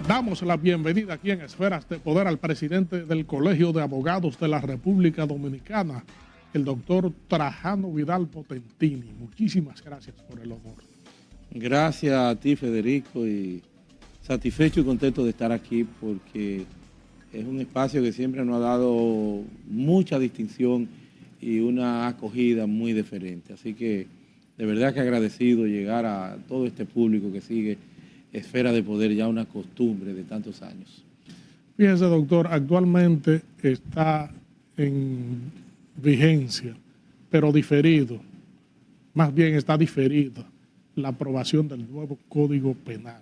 Damos la bienvenida aquí en Esferas de Poder al presidente del Colegio de Abogados de la República Dominicana, el doctor Trajano Vidal Potentini. Muchísimas gracias por el honor. Gracias a ti, Federico, y satisfecho y contento de estar aquí porque es un espacio que siempre nos ha dado mucha distinción y una acogida muy diferente. Así que de verdad que agradecido llegar a todo este público que sigue Esfera de Poder, ya una costumbre de tantos años. Fíjese, doctor, actualmente está en vigencia, pero diferido, más bien está diferida la aprobación del nuevo Código Penal,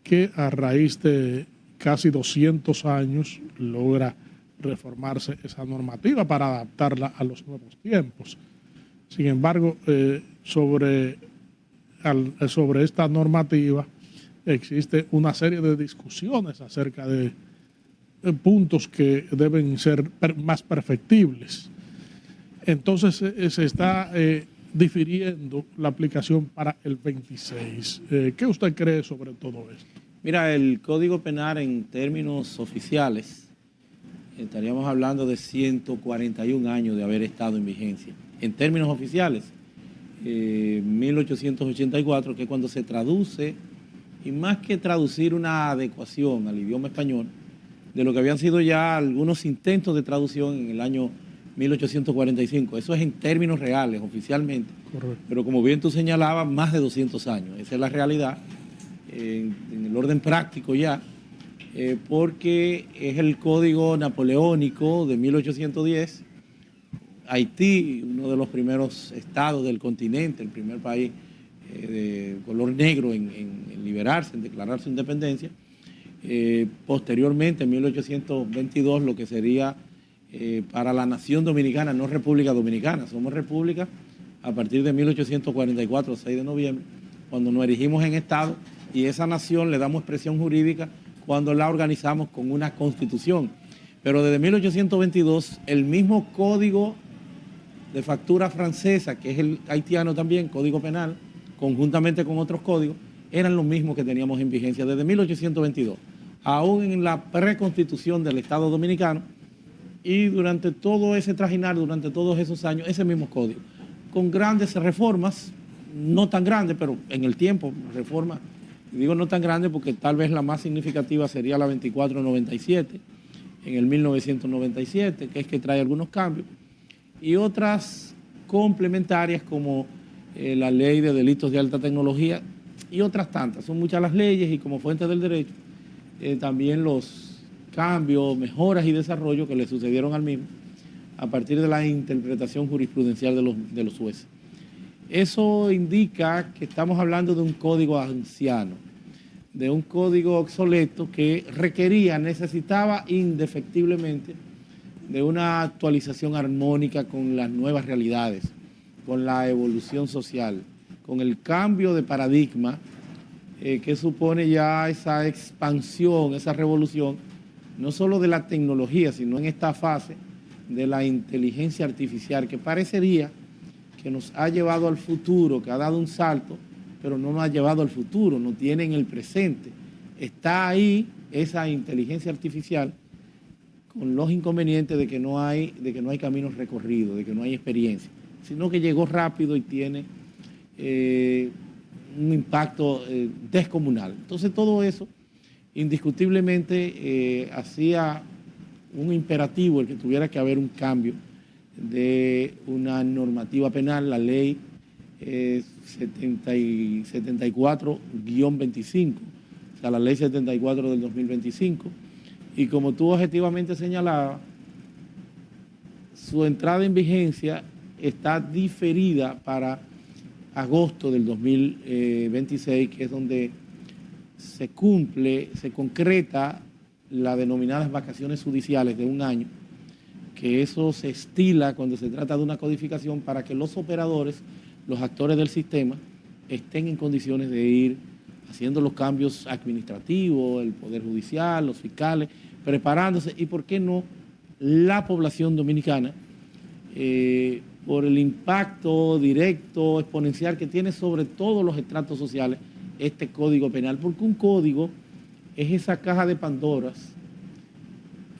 que a raíz de casi 200 años logra reformarse esa normativa para adaptarla a los nuevos tiempos. Sin embargo, sobre esta normativa existe una serie de discusiones acerca de puntos que deben ser más perfectibles. Entonces se está difiriendo la aplicación para el 26. ¿Qué usted cree sobre todo esto? Mira, el Código Penal en términos oficiales, estaríamos hablando de 141 años de haber estado en vigencia. En términos oficiales, 1884, que es cuando se traduce, y más que traducir una adecuación al idioma español, de lo que habían sido ya algunos intentos de traducción en el año 1845. Eso es en términos reales, oficialmente. Correcto. Pero como bien tú señalabas, más de 200 años. Esa es la realidad, en el orden práctico ya, porque es el código napoleónico de 1810. Haití, uno de los primeros estados del continente, el primer país de color negro en liberarse, en declarar su independencia. Posteriormente, en 1822, lo que sería para la nación dominicana, no República Dominicana, somos república a partir de 1844, 6 de noviembre, cuando nos erigimos en Estado, y esa nación le damos expresión jurídica cuando la organizamos con una constitución. Pero desde 1822, el mismo código de factura francesa, que es el haitiano también, Código Penal, conjuntamente con otros códigos, eran los mismos que teníamos en vigencia desde 1822, aún en la preconstitución del Estado Dominicano, y durante todo ese trajinar, durante todos esos años, ese mismo código, con grandes reformas, no tan grandes, pero en el tiempo, reformas, digo no tan grandes porque tal vez la más significativa sería la 2497, en el 1997, que es que trae algunos cambios, y otras complementarias como la ley de delitos de alta tecnología y otras tantas. Son muchas las leyes y como fuente del derecho, también los cambios, mejoras y desarrollos que le sucedieron al mismo a partir de la interpretación jurisprudencial de los jueces. Eso indica que estamos hablando de un código anciano, de un código obsoleto que necesitaba indefectiblemente de una actualización armónica con las nuevas realidades, con la evolución social, con el cambio de paradigma que supone ya esa expansión, esa revolución, no solo de la tecnología, sino en esta fase de la inteligencia artificial, que parecería que nos ha llevado al futuro, que ha dado un salto, pero no nos ha llevado al futuro, no tiene en el presente. Está ahí esa inteligencia artificial con los inconvenientes de que no hay caminos recorridos, de que no hay experiencia, sino que llegó rápido y tiene un impacto descomunal. Entonces todo eso indiscutiblemente hacía un imperativo el que tuviera que haber un cambio de una normativa penal, la ley 74-25, o sea, la ley 74 del 2025, y como tú objetivamente señalabas, su entrada en vigencia está diferida para agosto del 2026, que es donde se concreta las denominadas vacaciones judiciales de un año, que eso se estila cuando se trata de una codificación para que los operadores, los actores del sistema, estén en condiciones de ir haciendo los cambios administrativos, el Poder Judicial, los fiscales, preparándose, y por qué no la población dominicana, por el impacto directo, exponencial que tiene sobre todos los estratos sociales este Código Penal, porque un código es esa caja de Pandoras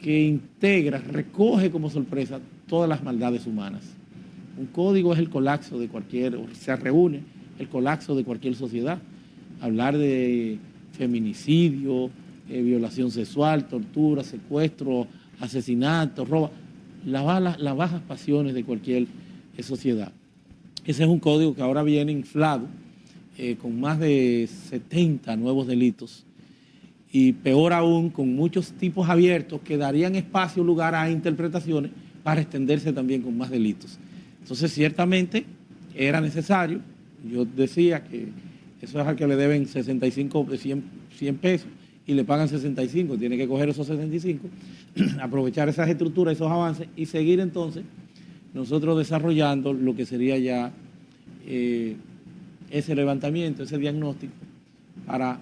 que integra, recoge como sorpresa todas las maldades humanas. Un código es el colapso de cualquier, se reúne el colapso de cualquier sociedad. Hablar de feminicidio, violación sexual, tortura, secuestro, asesinato, robo, las bajas pasiones de cualquier sociedad. Ese es un código que ahora viene inflado con más de 70 nuevos delitos y peor aún con muchos tipos abiertos que darían espacio, lugar a interpretaciones para extenderse también con más delitos. Entonces ciertamente era necesario, yo decía que eso es al que le deben 65, 100 pesos y le pagan 65, tiene que coger esos 65, aprovechar esas estructuras, esos avances y seguir entonces nosotros desarrollando lo que sería ya ese levantamiento, ese diagnóstico para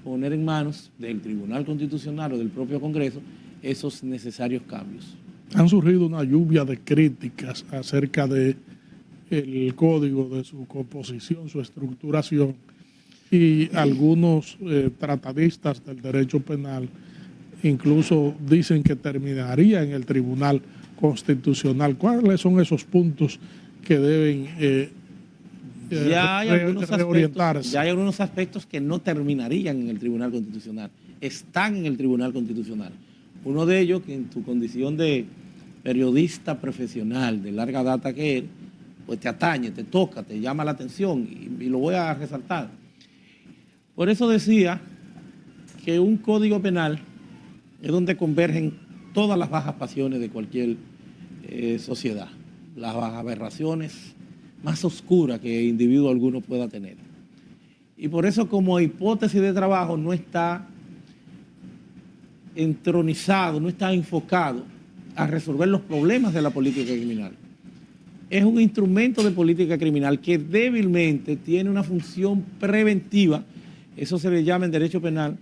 poner en manos del Tribunal Constitucional o del propio Congreso esos necesarios cambios. Han surgido una lluvia de críticas acerca de el código, de su composición, su estructuración, y algunos tratadistas del derecho penal incluso dicen que terminaría en el Tribunal Constitucional. ¿Cuáles son esos puntos que deben reorientarse? Ya hay algunos aspectos que no terminarían en el Tribunal Constitucional, están en el Tribunal Constitucional. Uno de ellos, que en tu condición de periodista profesional de larga data que eres, pues te atañe, te toca, te llama la atención y lo voy a resaltar. Por eso decía que un código penal es donde convergen todas las bajas pasiones de cualquier sociedad, las aberraciones más oscuras que individuo alguno pueda tener. Y por eso como hipótesis de trabajo no está entronizado, no está enfocado a resolver los problemas de la política criminal. Es un instrumento de política criminal que débilmente tiene una función preventiva. Eso se le llama en derecho penal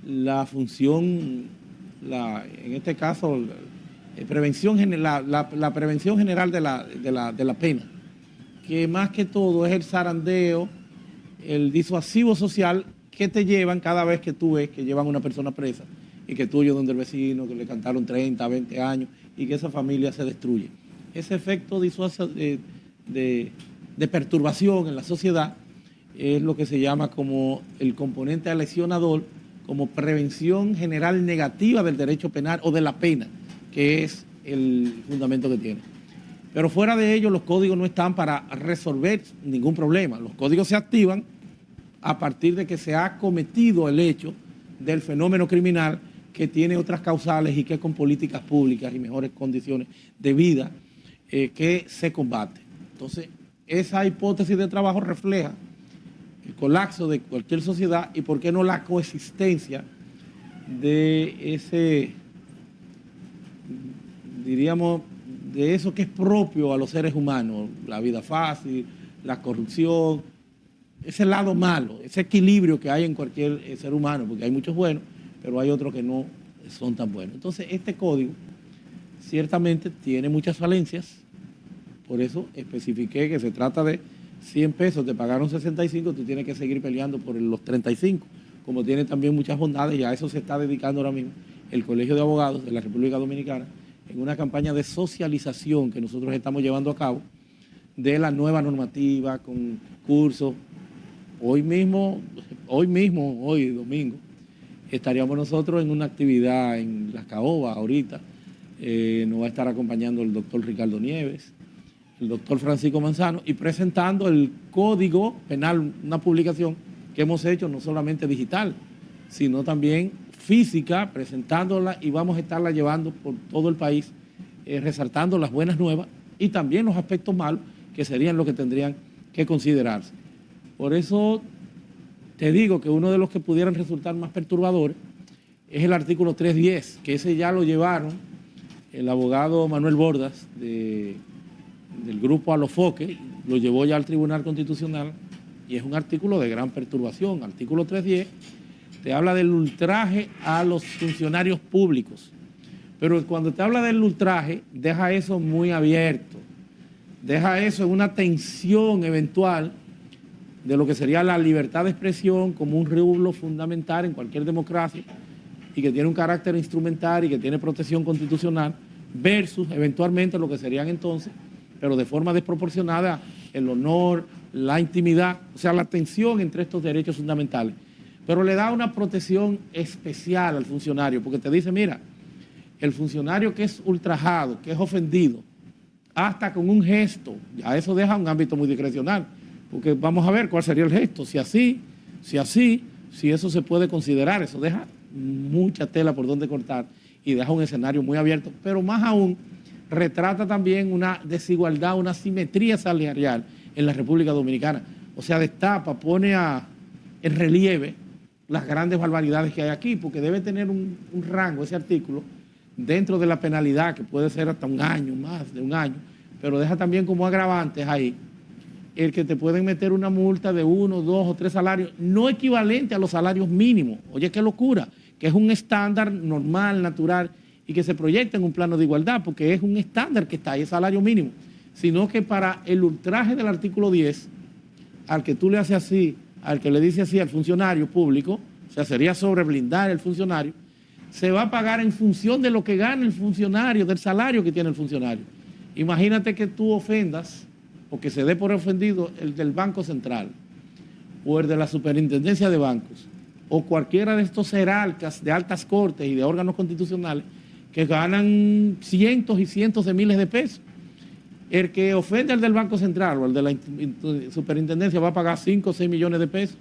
la función, en este caso, la prevención general de la pena, que más que todo es el zarandeo, el disuasivo social que te llevan cada vez que tú ves que llevan a una persona presa y que tú oyes donde el vecino, que le cantaron 30, 20 años y que esa familia se destruye. Ese efecto de perturbación en la sociedad es lo que se llama como el componente lesionador, como prevención general negativa del derecho penal o de la pena, que es el fundamento que tiene. Pero fuera de ello, los códigos no están para resolver ningún problema. Los códigos se activan a partir de que se ha cometido el hecho del fenómeno criminal que tiene otras causales y que con políticas públicas y mejores condiciones de vida que se combate. Entonces, esa hipótesis de trabajo refleja el colapso de cualquier sociedad y por qué no la coexistencia de ese, diríamos, de eso que es propio a los seres humanos, la vida fácil, la corrupción, ese lado malo, ese equilibrio que hay en cualquier ser humano, porque hay muchos buenos, pero hay otros que no son tan buenos. Entonces, este código ciertamente tiene muchas falencias, por eso especifiqué que se trata de 100 pesos, te pagaron 65, tú tienes que seguir peleando por los 35, como tiene también muchas bondades, y a eso se está dedicando ahora mismo el Colegio de Abogados de la República Dominicana, en una campaña de socialización que nosotros estamos llevando a cabo de la nueva normativa, con cursos. Hoy domingo, estaríamos nosotros en una actividad en La Caoba ahorita. Nos va a estar acompañando el doctor Ricardo Nieves, el doctor Francisco Manzano, y presentando el Código Penal, una publicación que hemos hecho no solamente digital, sino también física, presentándola, y vamos a estarla llevando por todo el país, resaltando las buenas nuevas y también los aspectos malos que serían los que tendrían que considerarse. Por eso te digo que uno de los que pudieran resultar más perturbadores es el artículo 310, que ese ya lo llevaron el abogado Manuel Bordas del grupo Alofoque, lo llevó ya al Tribunal Constitucional, y es un artículo de gran perturbación. Artículo 310 te habla del ultraje a los funcionarios públicos, pero cuando te habla del ultraje, deja eso muy abierto, deja eso en una tensión eventual de lo que sería la libertad de expresión como un rublo fundamental en cualquier democracia y que tiene un carácter instrumental y que tiene protección constitucional, versus eventualmente lo que serían entonces, pero de forma desproporcionada, el honor, la intimidad, o sea, la tensión entre estos derechos fundamentales. Pero le da una protección especial al funcionario, porque te dice, mira, el funcionario que es ultrajado, que es ofendido, hasta con un gesto, ya eso deja un ámbito muy discrecional, porque vamos a ver cuál sería el gesto, si eso se puede considerar, eso deja mucha tela por donde cortar y deja un escenario muy abierto, pero más aún retrata también una desigualdad, una asimetría salarial en la República Dominicana. O sea, destapa, pone en relieve las grandes barbaridades que hay aquí, porque debe tener un rango ese artículo dentro de la penalidad, que puede ser hasta un año, más de un año, pero deja también como agravantes ahí el que te pueden meter una multa de 1, 2 o 3 salarios, no equivalente a los salarios mínimos. Oye, qué locura, que es un estándar normal, natural, y que se proyecta en un plano de igualdad, porque es un estándar que está ahí, es salario mínimo, sino que para el ultraje del artículo 10, al que tú le haces así, al que le dice así al funcionario público, o sea, sería sobreblindar el funcionario, se va a pagar en función de lo que gana el funcionario, del salario que tiene el funcionario. Imagínate que tú ofendas, o que se dé por ofendido el del Banco Central, o el de la Superintendencia de Bancos, o cualquiera de estos jerarcas de altas cortes y de órganos constitucionales que ganan cientos y cientos de miles de pesos. El que ofende al del Banco Central o al de la Superintendencia va a pagar 5 o 6 millones de pesos.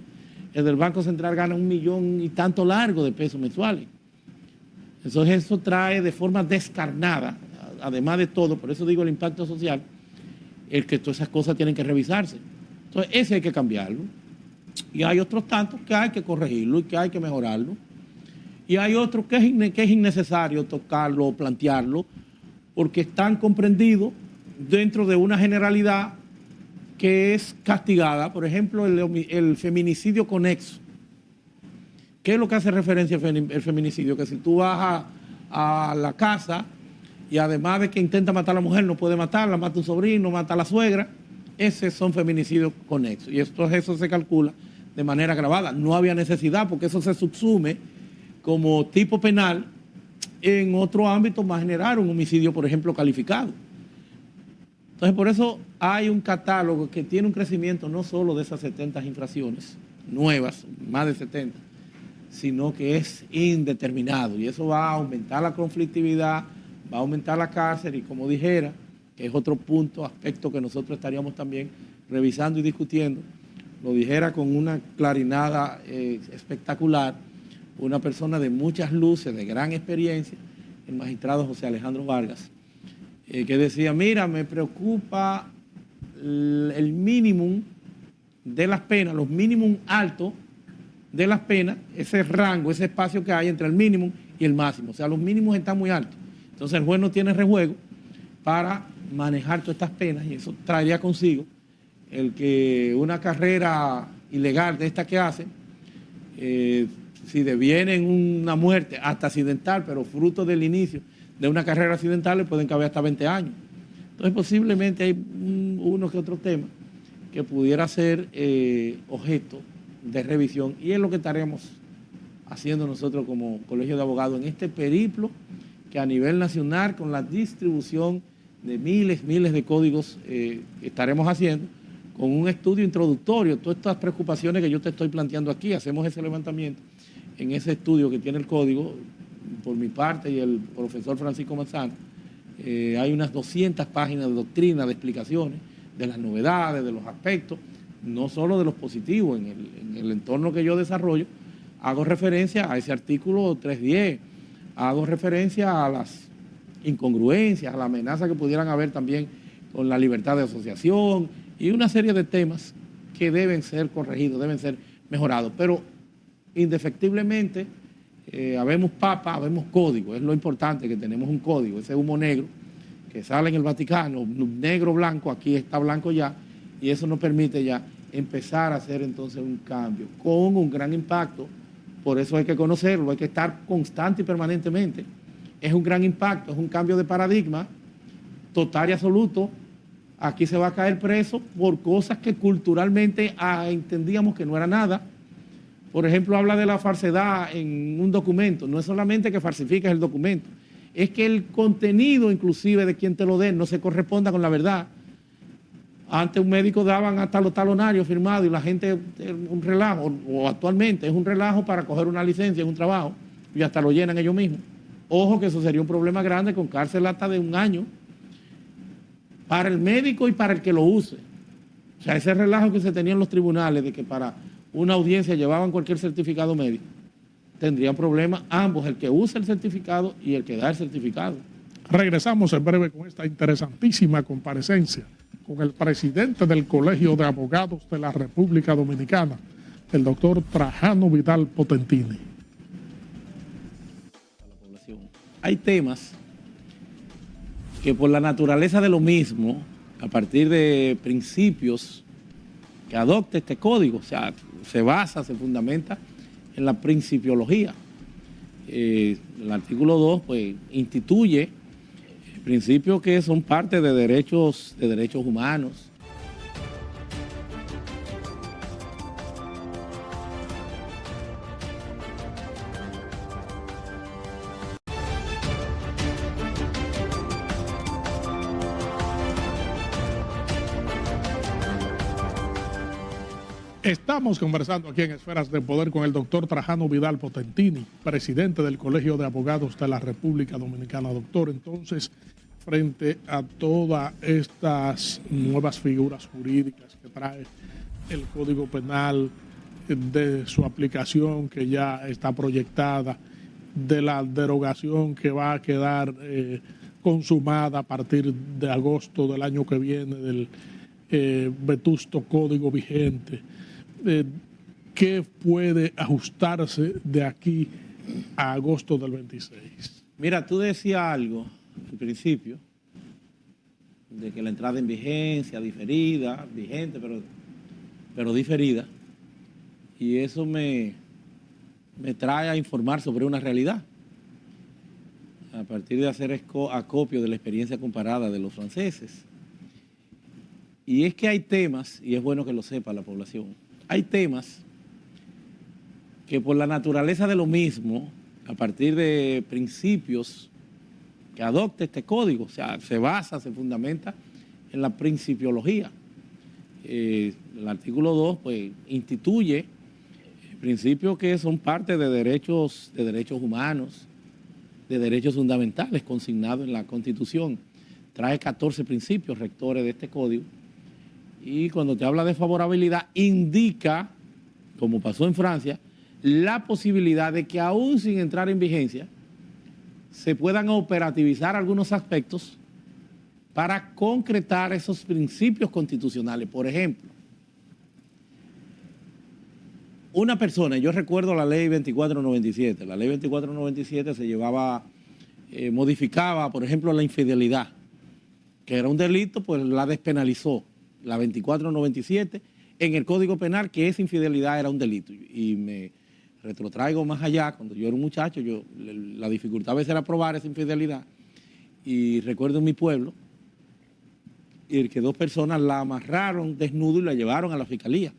El del Banco Central gana 1 millón y tanto largo de pesos mensuales. Entonces eso trae de forma descarnada, además de todo, por eso digo el impacto social, el que todas esas cosas tienen que revisarse. Entonces ese hay que cambiarlo. Y hay otros tantos que hay que corregirlo y que hay que mejorarlo. Y hay otros que es innecesario tocarlo o plantearlo porque están comprendidos dentro de una generalidad que es castigada. Por ejemplo, el feminicidio conexo. ¿Qué es lo que hace referencia el feminicidio? Que si tú vas a la casa y además de que intenta matar a la mujer, no puede matarla, mata a un sobrino, mata a la suegra, esos son feminicidios conexos. Y eso se calcula de manera agravada. No había necesidad porque eso se subsume como tipo penal en otro ámbito más general, un homicidio, por ejemplo, calificado. Entonces, por eso hay un catálogo que tiene un crecimiento no solo de esas 70 infracciones nuevas, más de 70, sino que es indeterminado. Y eso va a aumentar la conflictividad, va a aumentar la cárcel y, como dijera, que es otro punto, aspecto que nosotros estaríamos también revisando y discutiendo, lo dijera con una clarinada espectacular, una persona de muchas luces, de gran experiencia, el magistrado José Alejandro Vargas, que decía, mira, me preocupa el mínimo de las penas, los mínimos altos de las penas, ese rango, ese espacio que hay entre el mínimo y el máximo. O sea, los mínimos están muy altos. Entonces el juez no tiene rejuego para manejar todas estas penas y eso traería consigo el que una carrera ilegal de esta que hacen, si deviene en una muerte hasta accidental, pero fruto del inicio de una carrera accidental, le pueden caber hasta 20 años. Entonces posiblemente hay uno que otro tema que pudiera ser objeto de revisión y es lo que estaremos haciendo nosotros como Colegio de Abogados en este periplo que a nivel nacional, con la distribución de miles de códigos estaremos haciendo, con un estudio introductorio, todas estas preocupaciones que yo te estoy planteando aquí, hacemos ese levantamiento en ese estudio que tiene el código, por mi parte y el profesor Francisco Manzano, hay unas 200 páginas de doctrina, de explicaciones, de las novedades, de los aspectos, no solo de los positivos, en el entorno que yo desarrollo, hago referencia a ese artículo 310, hago referencia a las incongruencias, a la amenaza que pudieran haber también con la libertad de asociación y una serie de temas que deben ser corregidos, deben ser mejorados. Pero indefectiblemente habemos papa, habemos código, es lo importante que tenemos un código, ese humo negro que sale en el Vaticano, negro, blanco, aquí está blanco ya, y eso nos permite ya empezar a hacer entonces un cambio con un gran impacto. Por eso hay que conocerlo, hay que estar constante y permanentemente. Es un gran impacto, es un cambio de paradigma total y absoluto aquí se va a caer preso por cosas que culturalmente entendíamos que no era nada. Por ejemplo, habla de la falsedad en un documento. No es solamente que falsifiques el documento, es que el contenido inclusive de quien te lo dé no se corresponda con la verdad. Antes un médico daban hasta los talonarios firmados y la gente, un relajo, o actualmente es un relajo para coger una licencia en un trabajo y hasta lo llenan ellos mismos. Ojo que eso sería un problema grande con cárcel hasta de 1 año para el médico y para el que lo use. O sea, ese relajo que se tenía en los tribunales de que para una audiencia llevaban cualquier certificado médico, tendrían problemas ambos, el que usa el certificado y el que da el certificado. Regresamos en breve con esta interesantísima comparecencia con el presidente del Colegio de Abogados de la República Dominicana, el doctor Trajano Vidal Potentini. Hay temas que por la naturaleza de lo mismo, a partir de principios que adopta este código, o sea, se basa, se fundamenta en la principiología. El artículo 2 pues, instituye principios que son parte de derechos humanos. Estamos conversando aquí en Esferas de Poder con el doctor Trajano Vidal Potentini, presidente del Colegio de Abogados de la República Dominicana. Doctor, entonces, frente a todas estas nuevas figuras jurídicas que trae el Código Penal, de su aplicación que ya está proyectada, de la derogación que va a quedar consumada a partir de agosto del año que viene del vetusto código vigente, ¿qué puede ajustarse de aquí a agosto del 26? Mira, tú decías algo al principio, de que la entrada en vigencia, diferida, vigente, pero diferida, y eso me trae a informar sobre una realidad, a partir de hacer acopio de la experiencia comparada de los franceses. Y es que hay temas, y es bueno que lo sepa la población, hay temas que por la naturaleza de lo mismo, a partir de principios que adopta este código, o sea, se basa, se fundamenta en la principiología. El artículo 2 pues, instituye principios que son parte de derechos humanos, de derechos fundamentales consignados en la Constitución. Trae 14 principios rectores de este código. Y cuando te habla de favorabilidad, indica, como pasó en Francia, la posibilidad de que aún sin entrar en vigencia, se puedan operativizar algunos aspectos para concretar esos principios constitucionales. Por ejemplo, una persona, yo recuerdo la ley 2497, la ley 2497 se llevaba, modificaba, por ejemplo, la infidelidad, que era un delito, pues la despenalizó. La 2497, en el Código Penal, que esa infidelidad era un delito. Y me retrotraigo más allá, cuando yo era un muchacho, la dificultad a veces era probar esa infidelidad. Y recuerdo en mi pueblo, que 2 personas la amarraron desnudo y la llevaron a la fiscalía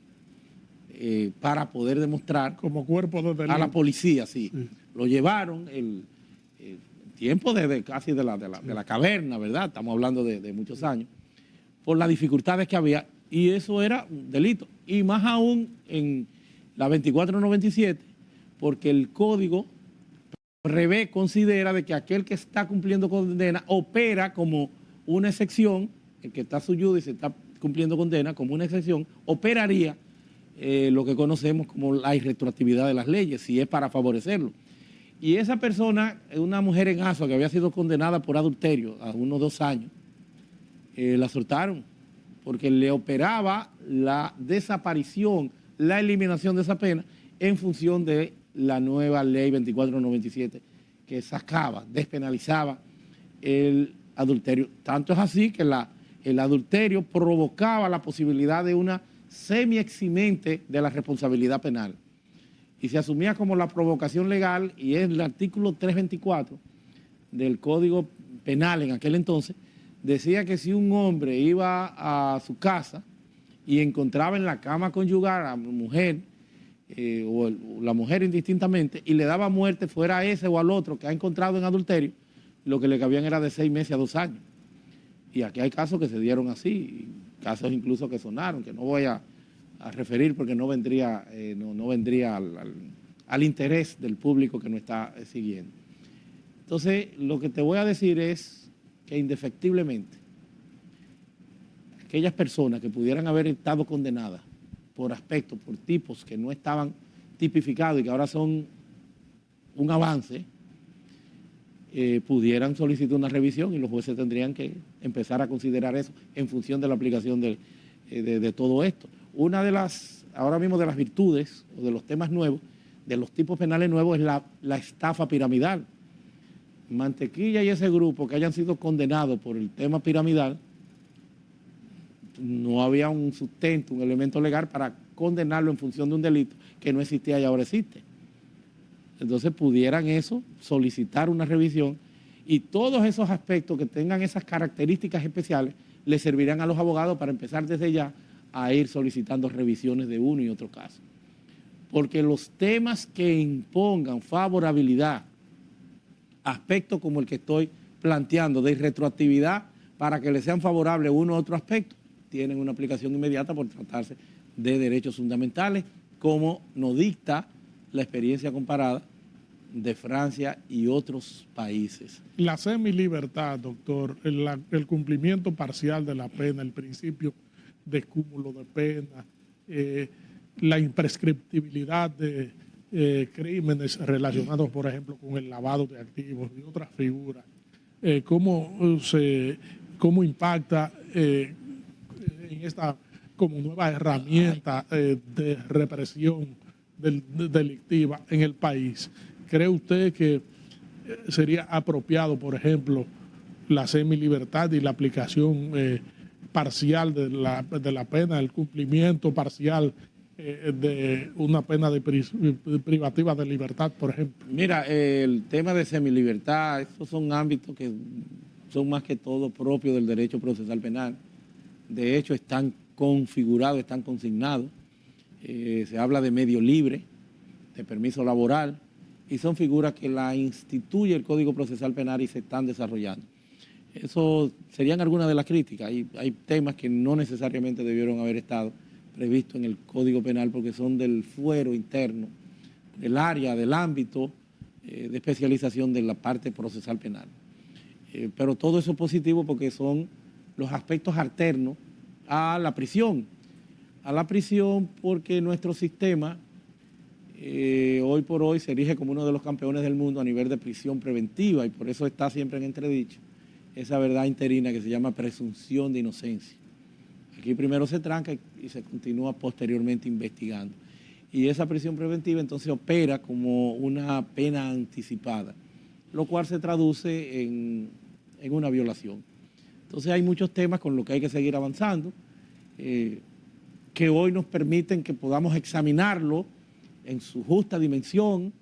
para poder demostrar. Como cuerpo de delito. A la policía, sí. Lo llevaron el tiempo casi de la caverna, ¿verdad? Estamos hablando de muchos años. Por las dificultades que había, y eso era un delito. Y más aún en la 2497, porque el código considera de que aquel que está cumpliendo condena opera como una excepción, el que está su judice y está cumpliendo condena como una excepción, operaría lo que conocemos como la irretroactividad de las leyes, si es para favorecerlo. Y esa persona, una mujer en Asua que había sido condenada por adulterio a unos 2 años, la soltaron porque le operaba la desaparición, la eliminación de esa pena en función de la nueva ley 2497 que sacaba, despenalizaba el adulterio. Tanto es así que el adulterio provocaba la posibilidad de una semi-eximente de la responsabilidad penal y se asumía como la provocación legal, y es el artículo 324 del Código Penal en aquel entonces, decía que si un hombre iba a su casa y encontraba en la cama conyugal a la mujer, o la mujer indistintamente, y le daba muerte, fuera a ese o al otro que ha encontrado en adulterio, lo que le cabían era de 6 meses a 2 años. Y aquí hay casos que se dieron así, casos incluso que sonaron, que no voy a referir porque no vendría, no vendría al interés del público que nos está siguiendo. Entonces, lo que te voy a decir es que indefectiblemente aquellas personas que pudieran haber estado condenadas por aspectos, por tipos que no estaban tipificados y que ahora son un avance, pudieran solicitar una revisión y los jueces tendrían que empezar a considerar eso en función de la aplicación de todo esto. Una de las, ahora mismo, de las virtudes o de los temas nuevos, de los tipos penales nuevos, es la estafa piramidal. Mantequilla y ese grupo que hayan sido condenados por el tema piramidal, no había un sustento, un elemento legal para condenarlo en función de un delito que no existía y ahora existe. Entonces pudieran eso, solicitar una revisión y todos esos aspectos que tengan esas características especiales le servirán a los abogados para empezar desde ya a ir solicitando revisiones de uno y otro caso. Porque los temas que impongan favorabilidad, aspectos como el que estoy planteando de retroactividad para que le sean favorables uno u otro aspecto, tienen una aplicación inmediata por tratarse de derechos fundamentales, como nos dicta la experiencia comparada de Francia y otros países. La semilibertad, doctor, el cumplimiento parcial de la pena, el principio de cúmulo de pena, la imprescriptibilidad de crímenes relacionados, por ejemplo, con el lavado de activos y otras figuras, cómo impacta en esta como nueva herramienta de represión delictiva en el país. ¿Cree usted que sería apropiado, por ejemplo, la semilibertad y la aplicación parcial de la pena, el cumplimiento parcial de una pena privativa de libertad, por ejemplo? Mira, el tema de semilibertad, esos son ámbitos que son más que todo propios del derecho procesal penal. De hecho, están configurados, están consignados. Se habla de medio libre, de permiso laboral, y son figuras que la instituye el Código Procesal Penal y se están desarrollando. Eso serían algunas de las críticas. Hay temas que no necesariamente debieron haber estado previstos en el Código Penal porque son del fuero interno, del área, del ámbito de especialización de la parte procesal penal. Pero todo eso es positivo porque son los aspectos alternos a la prisión. A la prisión porque nuestro sistema hoy por hoy se erige como uno de los campeones del mundo a nivel de prisión preventiva y por eso está siempre en entredicho esa verdad interina que se llama presunción de inocencia. Aquí primero se tranca y se continúa posteriormente investigando. Y esa prisión preventiva entonces opera como una pena anticipada, lo cual se traduce en una violación. Entonces hay muchos temas con los que hay que seguir avanzando, que hoy nos permiten que podamos examinarlo en su justa dimensión.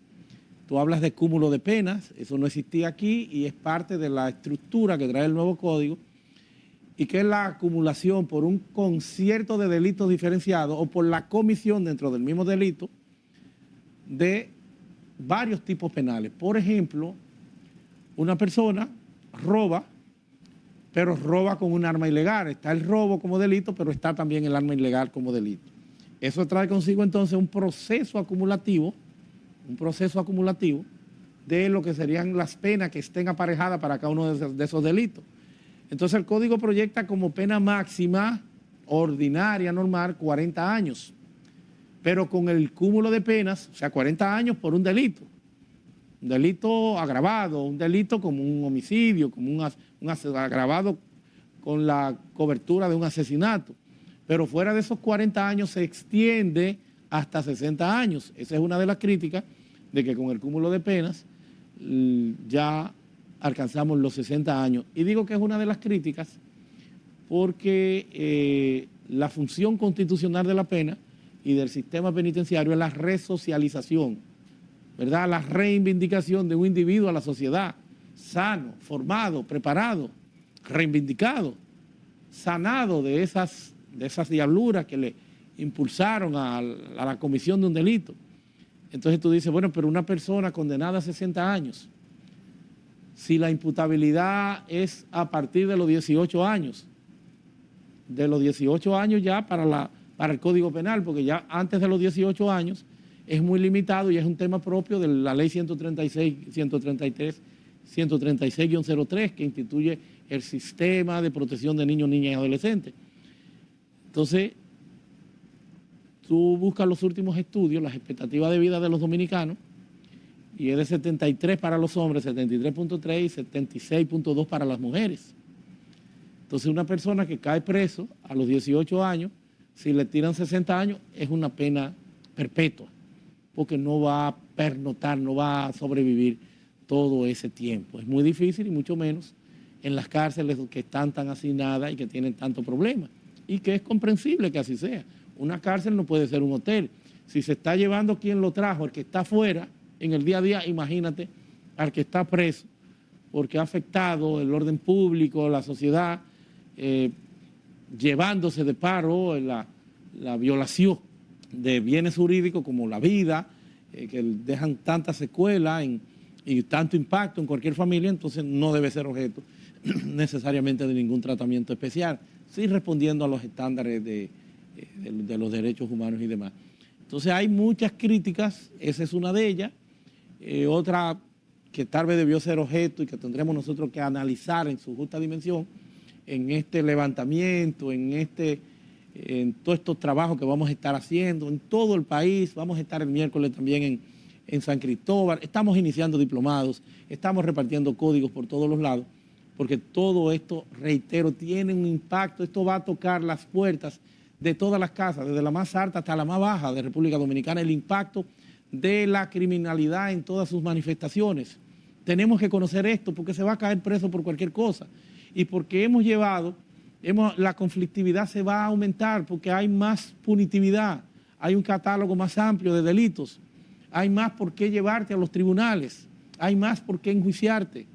Tú hablas de cúmulo de penas, eso no existía aquí y es parte de la estructura que trae el nuevo código y que es la acumulación por un concierto de delitos diferenciados o por la comisión dentro del mismo delito de varios tipos penales. Por ejemplo, una persona roba, pero roba con un arma ilegal. Está el robo como delito, pero está también el arma ilegal como delito. Eso trae consigo entonces un proceso acumulativo de lo que serían las penas que estén aparejadas para cada uno de esos delitos. Entonces el código proyecta como pena máxima ordinaria, normal, 40 años, pero con el cúmulo de penas, o sea, 40 años por un delito agravado, un delito como un homicidio, como un agravado con la cobertura de un asesinato. Pero fuera de esos 40 años se extiende hasta 60 años. Esa es una de las críticas de que con el cúmulo de penas ya alcanzamos los 60 años. Y digo que es una de las críticas porque la función constitucional de la pena y del sistema penitenciario es la resocialización, ¿verdad? La reivindicación de un individuo a la sociedad, sano, formado, preparado, reivindicado, sanado de esas diabluras que le impulsaron a la comisión de un delito. Entonces tú dices, bueno, pero una persona condenada a 60 años, si la imputabilidad es a partir de los 18 años, de los 18 años ya para el Código Penal, porque ya antes de los 18 años es muy limitado y es un tema propio de la ley 136-03, que instituye el sistema de protección de niños, niñas y adolescentes. Entonces, tú buscas los últimos estudios, las expectativas de vida de los dominicanos, y es de 73 para los hombres, 73.3 y 76.2 para las mujeres. Entonces, una persona que cae preso a los 18 años, si le tiran 60 años, es una pena perpetua, porque no va a pernoctar, no va a sobrevivir todo ese tiempo. Es muy difícil y mucho menos en las cárceles que están tan hacinadas y que tienen tanto problema. Y que es comprensible que así sea. Una cárcel no puede ser un hotel. Si se está llevando quien lo trajo, el que está afuera, en el día a día, imagínate al que está preso, porque ha afectado el orden público, la sociedad, llevándose de paro la violación de bienes jurídicos como la vida, que dejan tantas secuelas y tanto impacto en cualquier familia, entonces no debe ser objeto necesariamente de ningún tratamiento especial, sí respondiendo a los estándares de los derechos humanos y demás. Entonces hay muchas críticas, esa es una de ellas. Otra que tal vez debió ser objeto y que tendremos nosotros que analizar en su justa dimensión, en este levantamiento, en todos estos trabajos que vamos a estar haciendo en todo el país. Vamos a estar el miércoles también en San Cristóbal. Estamos iniciando diplomados, estamos repartiendo códigos por todos los lados, porque todo esto, reitero, tiene un impacto. Esto va a tocar las puertas de todas las casas, desde la más alta hasta la más baja de República Dominicana, el impacto de la criminalidad en todas sus manifestaciones. Tenemos que conocer esto porque se va a caer preso por cualquier cosa y porque la conflictividad se va a aumentar porque hay más punitividad, hay un catálogo más amplio de delitos, hay más por qué llevarte a los tribunales, hay más por qué enjuiciarte,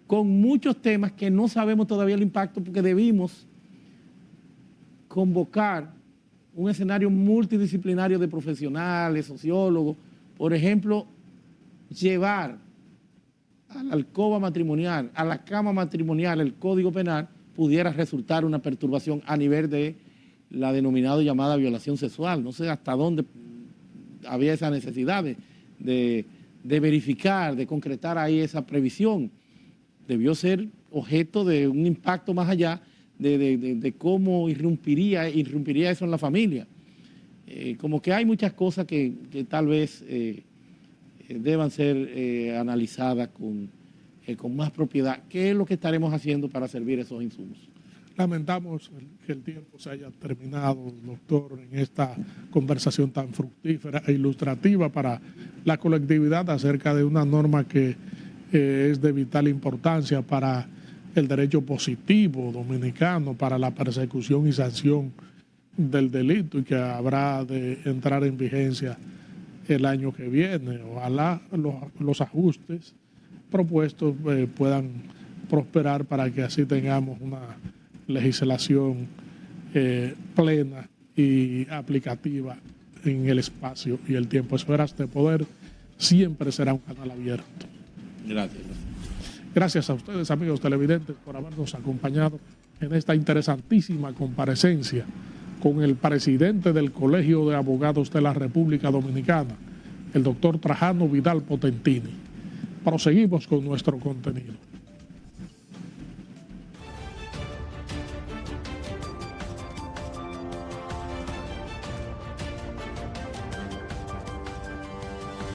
con muchos temas que no sabemos todavía el impacto porque debimos convocar un escenario multidisciplinario de profesionales, sociólogos, por ejemplo, llevar a la alcoba matrimonial, a la cama matrimonial, el Código Penal, pudiera resultar una perturbación a nivel de la denominada llamada violación sexual. No sé hasta dónde había esa necesidad de verificar, de concretar ahí esa previsión. Debió ser objeto de un impacto más allá de cómo irrumpiría eso en la familia. Como que hay muchas cosas que tal vez deban ser analizadas con más propiedad. ¿Qué es lo que estaremos haciendo para servir esos insumos? Lamentamos que el tiempo se haya terminado, doctor, en esta conversación tan fructífera e ilustrativa para la colectividad acerca de una norma que es de vital importancia para el derecho positivo dominicano, para la persecución y sanción del delito y que habrá de entrar en vigencia el año que viene. Ojalá los ajustes propuestos puedan prosperar para que así tengamos una legislación plena y aplicativa en el espacio y el tiempo. Esferas de Poder siempre será un canal abierto. Gracias. Gracias a ustedes, amigos televidentes, por habernos acompañado en esta interesantísima comparecencia con el presidente del Colegio de Abogados de la República Dominicana, el doctor Trajano Vidal Potentini. Proseguimos con nuestro contenido.